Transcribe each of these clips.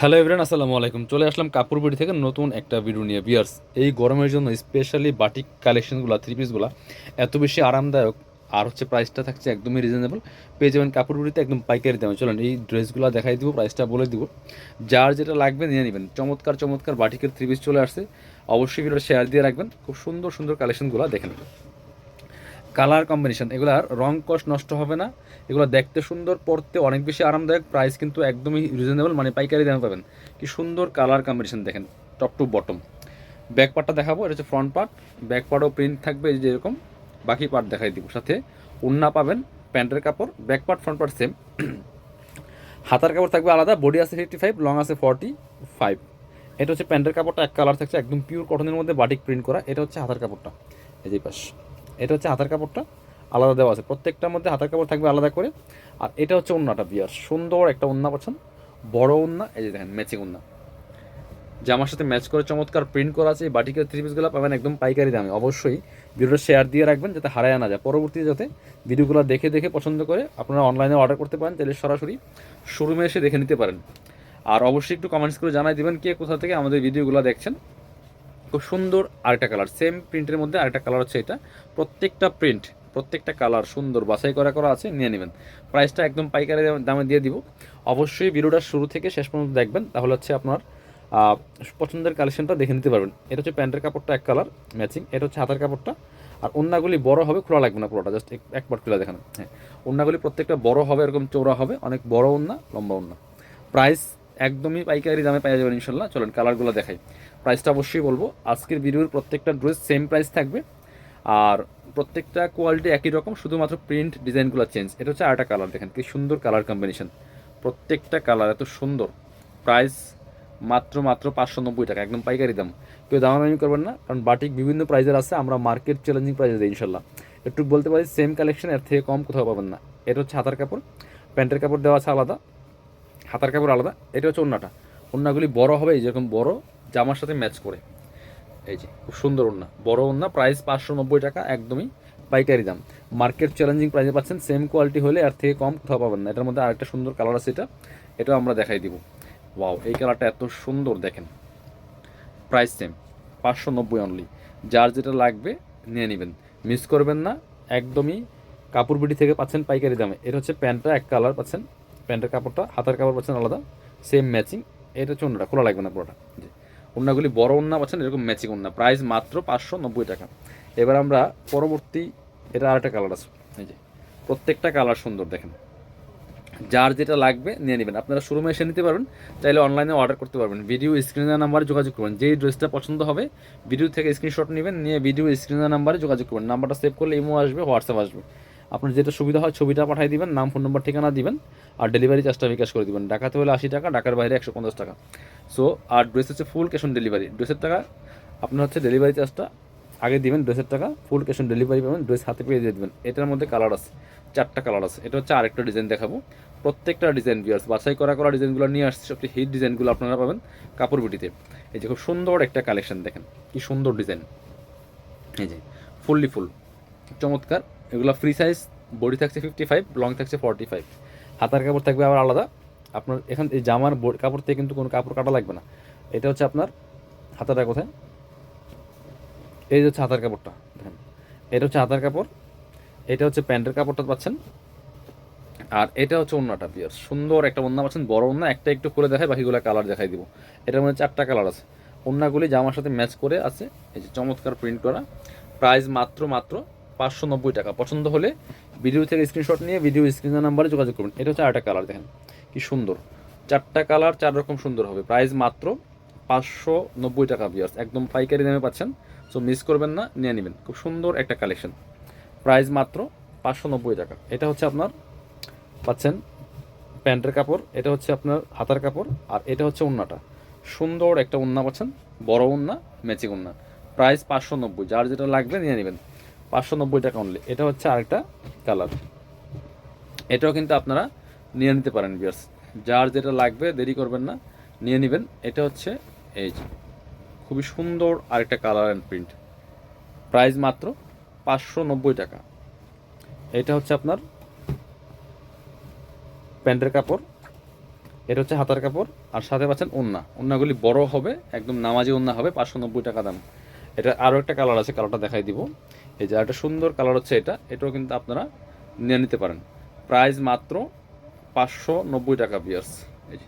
Hello everyone, আসসালামু আলাইকুম। চলে আসলাম কাপড় বিডি থেকে নতুন একটা ভিডিও নিয়ে। বিয়ার্স, এই গরমের জন্য স্পেশালি বাটিক কালেকশনগুলো, থ্রি পিসগুলো এত বেশি আরামদায়ক, আর হচ্ছে প্রাইসটা থাকছে একদমই রিজনেবল। পেয়ে যাবেন কাপড় বিডিতে একদম পাইকারি দামে। চলেন এই ড্রেসগুলো দেখাই দিব, প্রাইসটা বলে দিব, যার যেটা লাগবে নিয়ে নেবেন। চমৎকার চমৎকার বাটিকের থ্রি পিস চলে আসছে, অবশ্যই ভিডিওটা শেয়ার দিয়ে রাখবেন। খুব সুন্দর সুন্দর কালেকশনগুলো দেখে নেবেন। কালার কম্বিনেশন, এগুলার রং কষ্ট নষ্ট হবে না, এগুলো দেখতে সুন্দর, পরতে অনেক বেশি আরামদায়ক, প্রাইস কিন্তু একদমই রিজনেবল, মানে পাইকারি দামে পাবেন। কি সুন্দর কালার কম্বিনেশন দেখেন, টপ টু বটম। ব্যাক পার্টটা দেখাবো, এটা হচ্ছে ফ্রন্ট পার্ট। ব্যাক পার্টও প্রিন্ট থাকবে এই যে এরকম। বাকি পার্ট দেখাই দিব, সাথে ওড়না পাবেন, প্যান্টের কাপড়, back part front part same. হাতার কাপড় থাকবে আলাদা, বডি আছে 55, লং আছে 45। এটা হচ্ছে প্যান্টের কাপড়টা, এক কালার থাকছে, একদম পিওর কটনের মধ্যে বাটিক প্রিন্ট করা। এটা হচ্ছে হাতার কাপড়টা, এই যে পাশ। এটা হচ্ছে হাতার কাপড়টা, আলাদা দেওয়া আছে, প্রত্যেকটার মধ্যে হাতার কাপড় থাকবে আলাদা করে। আর এটা হচ্ছে ওড়নাটা। বিয়ার সুন্দর একটা ওড়না পাচ্ছেন, বড় ওড়না, এই যে দেখেন ম্যাচিং ওড়না, জামার সাথে ম্যাচ করে চমৎকার প্রিন্ট করা আছে। এই বাটিকের থ্রি পিসগুলো পাবেন একদম পাইকারি দামে। অবশ্যই ভিডিওটা শেয়ার দিয়ে রাখবেন যাতে হারায় না যায়, পরবর্তীতে যাতে ভিডিওগুলো দেখে দেখে পছন্দ করে আপনারা অনলাইনে অর্ডার করতে পারেন, তাহলে সরাসরি শোরুমে এসে দেখে নিতে পারেন। আর অবশ্যই একটু কমেন্টস করে জানাই দিবেন কে কোথা থেকে আমাদের ভিডিওগুলো দেখছেন। খুব সুন্দর আরেকটা কালার, সেম প্রিন্টের মধ্যে আরেকটা কালার হচ্ছে এটা। প্রত্যেকটা প্রিন্ট, প্রত্যেকটা কালার সুন্দর বাছাই করা করা আছে, নিয়ে নেবেন। প্রাইসটা একদম পাইকারি দামে দিয়ে দিব। অবশ্যই ভিডিওটা শুরু থেকে শেষ পর্যন্ত দেখবেন, তাহলে হচ্ছে আপনার পছন্দের কালেকশনটা দেখে নিতে পারবেন। এটা হচ্ছে প্যান্টের কাপড়টা এক কালার ম্যাচিং, এটা হচ্ছে হাতার কাপড়টা। আর ওড়নাগুলি বড় হবে, খোলা লাগবে না পুরোটা, জাস্ট একবার খুলে দেখানো। হ্যাঁ, ওড়নাগুলি প্রত্যেকটা বড় হবে, এরকম চৌড়া হবে, অনেক বড় ওড়না, লম্বা ওড়না। প্রাইস একদমই পাইকারি দামে পাওয়া যাবেন ইনশাল্লাহ। চলেন কালারগুলো দেখাই, প্রাইসটা অবশ্যই বলবো। আজকের ভিডিওর প্রত্যেকটা ড্রেস সেম প্রাইস থাকবে, আর প্রত্যেকটা কোয়ালিটি একই রকম, শুধুমাত্র প্রিন্ট ডিজাইনগুলো চেঞ্জ। এটা হচ্ছে আরেকটা কালার, দেখেন কি সুন্দর কালার কম্বিনেশন, প্রত্যেকটা কালার এত সুন্দর। প্রাইস মাত্র মাত্র 590 টাকা, একদম পাইকারি দাম। কেউ দামাদামি করবেন না, কারণ বাটিক বিভিন্ন প্রাইজের আছে, আমরা মার্কেট চ্যালেঞ্জিং প্রাইজে দিই ইনশাল্লাহ। একটু বলতে পারি সেম কালেকশন, এর থেকে কম কোথাও পাবেন না। এটা হচ্ছে হাতার কাপড়, প্যান্টের কাপড় দেওয়া আছে আলাদা, হাতার কাপড় আলাদা। এটা হচ্ছে ওড়নাটা, ওড়নাগুলি বড় হবে, এই যেরকম বড় জামার সাথে ম্যাচ করে, এই যে খুব সুন্দর ওড়না, বড় ওড়না। প্রাইস 590 টাকা, একদমই পাইকারি দাম। মার্কেট চ্যালেঞ্জিং প্রাইসে পাচ্ছেন, সেম কোয়ালিটি হলে এর থেকে কম কোথাও পাবেন না। এটার মধ্যে আরেকটা সুন্দর কালার আছে, এটাও আমরা দেখাই দিব। ওয়াও, এই কালারটা এত সুন্দর দেখেন। Price same, 590 only. যার যেটা লাগবে নিয়ে নেবেন, মিস করবেন না একদমই। কাপড় বিডি থেকে পাচ্ছেন পাইকারি দামে। এটা হচ্ছে প্যান্টটা এক কালার পাচ্ছেন, প্যান্টের কাপড়টা, হাতার কাপড় পাচ্ছেন আলাদা, সেম ম্যাচিং। এটা হচ্ছে ওড়নাটা, খোলা লাগবে না পুরোটা। জি, ওড়নাগুলি বড় ওড়না পাচ্ছেন, এরকম ম্যাচিং ওড়না। প্রাইস মাত্র 590 টাকা। এবার আমরা পরবর্তী, এটা আরেকটা কালার আছে, এই যে প্রত্যেকটা কালার সুন্দর দেখেন। যার যেটা লাগবে নিয়ে নেবেন, আপনারা শোরুমে এসে নিতে পারবেন, চাইলে অনলাইনে অর্ডার করতে পারবেন। ভিডিও স্ক্রিনের নাম্বারে যোগাযোগ করবেন, যেই ড্রেসটা পছন্দ হবে ভিডিও থেকে স্ক্রিনশট নেবেন, নিয়ে ভিডিও স্ক্রিনের নাম্বারে যোগাযোগ করবেন। নাম্বারটা সেভ করলে ইমো আসবে, হোয়াটসঅ্যাপ আসবে, আপনার যেটা সুবিধা হয় ছবিটা পাঠিয়ে দিবেন, নাম ফোন নাম্বার ঠিকানা দিবেন, আর ডেলিভারি চার্জটা বিকাশ করে দিবেন। ঢাকাতে হলে 80 টাকা, ঢাকার বাইরে 150 টাকা। সো আর ড্রেস হচ্ছে ফুল ক্যাশ অন ডেলিভারি। ড্রেসের টাকা আপনার হচ্ছে ডেলিভারি চার্জটা আগে দিবেন, ড্রেসের টাকা ফুল ক্যাশ অন ডেলিভারি পাবেন, ড্রেস হাতে পেয়ে দিয়ে দেবেন। এটার মধ্যে কালার আছে, 4টা কালার আছে। এটা হচ্ছে আরেকটা ডিজাইন দেখাবো, প্রত্যেকটা ডিজাইন ভিউয়ার্স বাছাই করা করা ডিজাইনগুলো নিয়ে আসছে, সবচেয়ে হিট ডিজাইনগুলো আপনারা পাবেন কাপড় বিটিতে। এই যে খুব সুন্দর একটা কালেকশন দেখেন, কি সুন্দর ডিজাইন, এই যে ফুললি ফুল, চমৎকার। এগুলো ফ্রি সাইজ, বডি থাকছে 55, লং থাকছে 45। হাতার কাপড় থাকবে আবার আলাদা। আপনার এখান এই জামার কাপড় থেকে কিন্তু কোনো কাপড় কাটা লাগবে না। এটা হচ্ছে আপনার হাতাটা কোথায়, এই যে হচ্ছে হাতার কাপড়টা দেখেন, এটা হচ্ছে হাতার কাপড়, এটা হচ্ছে প্যান্টের কাপড়টা পাচ্ছেন, আর এটা হচ্ছে ওড়নাটা। বিয়ার সুন্দর একটা ওড়না পাচ্ছেন, বড় ওড়না। একটা একটু করে দেখায়, বাকিগুলো কালার দেখাই দিব। এটার মধ্যে 4টা কালার আছে, ওড়নাগুলি জামার সাথে ম্যাচ করে আছে, এই যে চমৎকার প্রিন্ট করা। প্রাইস মাত্র মাত্র 590 টাকা। পছন্দ হলে ভিডিও থেকে স্ক্রিনশট নিয়ে ভিডিও স্ক্রিনের নাম্বারে যোগাযোগ করবেন। এটা হচ্ছে আরেকটা কালার দেখেন, কি সুন্দর, 4টা কালার 4 রকম সুন্দর হবে। প্রাইস মাত্র 590 টাকা। বিয়ার্স একদম পাইকারি দামে পাচ্ছেন, সো মিস করবেন না, নিয়ে নেবেন। খুব সুন্দর একটা কালেকশন, প্রাইস মাত্র 590 টাকা। এটা হচ্ছে আপনার পাচ্ছেন প্যান্টের কাপড়, এটা হচ্ছে আপনার হাতার কাপড়, আর এটা হচ্ছে ওড়নাটা। সুন্দর একটা ওড়না পাচ্ছেন, বড় ওড়না, ম্যাচিং ওড়না। প্রাইস 590, যার যেটা লাগবে নিয়ে নেবেন, 590 টাকা অনলি। এটা হচ্ছে আরেকটা কালার, এটাও কিন্তু আপনারা নিয়ে নিতে পারেন ভিউয়ার্স। যার যেটা লাগবে দেরি করবেন না, নিয়ে নেবেন। এটা হচ্ছে এই যে খুবই সুন্দর আরেকটা কালার অ্যান্ড প্রিন্ট। প্রাইস মাত্র 590 টাকা। এটা হচ্ছে আপনার প্যান্টের কাপড়, এটা হচ্ছে হাতার কাপড়, আর সাথে পাচ্ছেন ওড়না। ওড়নাগুলি বড় হবে, একদম নামাজি ওড়না হবে, 590 টাকা দাম। এটা আরও একটা কালার আছে, কালারটা দেখাই দিব। এই যে একটা সুন্দর কালার হচ্ছে এটা, এটাও কিন্তু আপনারা নিয়ে নিতে পারেন। প্রাইস মাত্র 590 টাকা ভিউয়ার্স। এই যে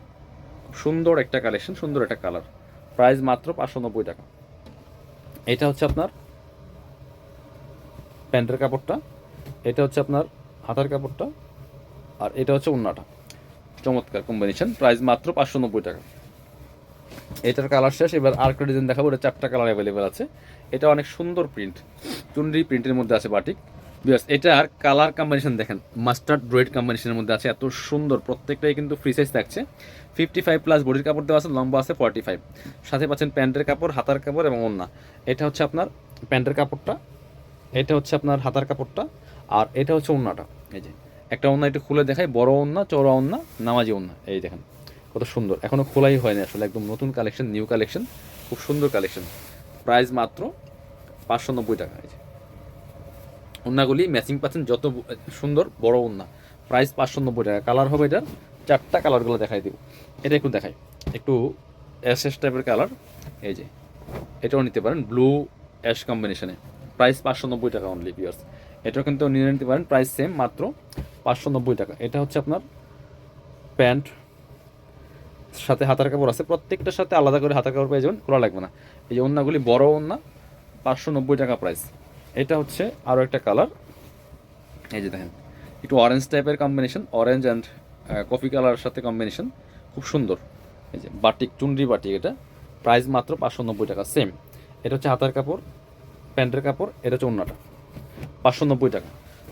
খুব সুন্দর একটা কালেকশন, সুন্দর একটা কালার, প্রাইস মাত্র 590 টাকা। এটা হচ্ছে আপনার প্যান্টের কাপড়টা, এটা হচ্ছে আপনার হাতার কাপড়টা, আর এটা হচ্ছে ওড়নাটা। চমৎকার কম্বিনেশন, প্রাইস মাত্র 590 টাকা। এটার কালার শেষ, এবার আরেকটা ডিজাইন দেখাবো। এটা 4টা কালার অ্যাভেলেবেল আছে। এটা অনেক সুন্দর প্রিন্ট, চুনরি প্রিন্টের মধ্যে আছে বাটিক। বিকজ এটার কালার কম্বিনেশন দেখেন, মাস্টার্ড রেড কম্বিনেশনের মধ্যে আছে, এত সুন্দর। প্রত্যেকটাই কিন্তু ফ্রি সাইজ থাকছে। 55+ বডির কাপড় দেওয়া আছে, লম্বা আছে 45। সাথে পাচ্ছেন প্যান্টের কাপড়, হাতার কাপড় এবং ওড়না। এটা হচ্ছে আপনার প্যান্টের কাপড়টা, এটা হচ্ছে আপনার হাতার কাপড়টা, আর এটা হচ্ছে ওড়নাটা। এই যে একটা ওড়না একটু খুলে দেখাই, বড় ওড়না, চওড়া ওড়না, নামাজি ওড়না। এই দেখেন কত সুন্দর, এখনও খোলাই হয়নি আসলে, একদম নতুন কালেকশন, নিউ কালেকশন, খুব সুন্দর কালেকশন। প্রাইস মাত্র 590 টাকা। এই যে ওড়নাগুলি ম্যাচিং পাচ্ছেন, যত সুন্দর বড় ওড়না। প্রাইস 590 টাকা। কালার হবে এটার 4টা কালারগুলো দেখাই দেব। এটা একটু দেখাই, একটু অ্যাশ টাইপের কালার। এই যে এটাও নিতে পারেন, ব্লু অ্যাশ কম্বিনেশনে। প্রাইস 590 টাকা অনলি ভিউয়ার্স। এটাও কিন্তু নিয়ে নিতে পারেন, প্রাইস সেম, মাত্র 590 টাকা। এটা হচ্ছে আপনার প্যান্ট, সাথে হাতার কাপড় আছে, প্রত্যেকটার সাথে আলাদা করে হাতার কাপড় পেয়ে যাবেন, খোলা লাগবে না। এই যে ওড়নাগুলি বড় ওড়না, 590 টাকা প্রাইস। এটা হচ্ছে আরও একটা কালার। এই যে দেখেন, একটু অরেঞ্জ টাইপের কম্বিনেশন, অরেঞ্জ অ্যান্ড কফি কালারের সাথে কম্বিনেশন, খুব সুন্দর। এই যে বাটিক, চুনরি বাটিক। এটা প্রাইস মাত্র 590 টাকা সেম। এটা হচ্ছে হাতার কাপড়, প্যান্টের কাপড়, এটা হচ্ছে ওড়নাটা, 590 টাকা।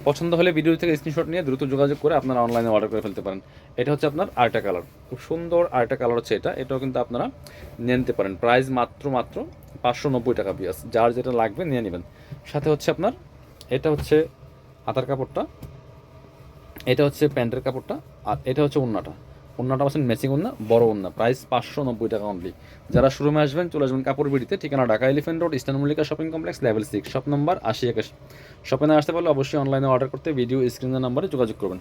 পছন্দ হলে ভিডিও থেকে স্ক্রিনশট নিয়ে দ্রুত যোগাযোগ করে আপনারা অনলাইনে অর্ডার করে ফেলতে পারেন। এটা হচ্ছে আপনার আরেকটা কালার, খুব সুন্দর আরেকটা কালার হচ্ছে এটা, এটাও কিন্তু আপনারা নিয়ে নিতে পারেন। প্রাইস মাত্র 590 টাকা পিস। যার যেটা লাগবে নিয়ে নেবেন। সাথে হচ্ছে আপনার এটা হচ্ছে হাতার কাপড়টা, এটা হচ্ছে প্যান্টের কাপড়টা, আর এটা হচ্ছে ওড়নাটা। ওড়নাটা পাচ্ছেন ম্যাচিং ওড়না, বড় ওড়না, প্রাইস 590 টাকা অনলি। যারা শোরুমে আসবেন চলে আসবেন কাপড় বিড়িতে, ঠিকানা Dhaka elephant road, eastern Mallika shopping complex, level 6, shop number 80 21। শপে না আসতে পারলে অবশ্যই অনলাইনে অর্ডার করতে ভিডিও স্ক্রিনের নাম্বারে যোগাযোগ করবেন।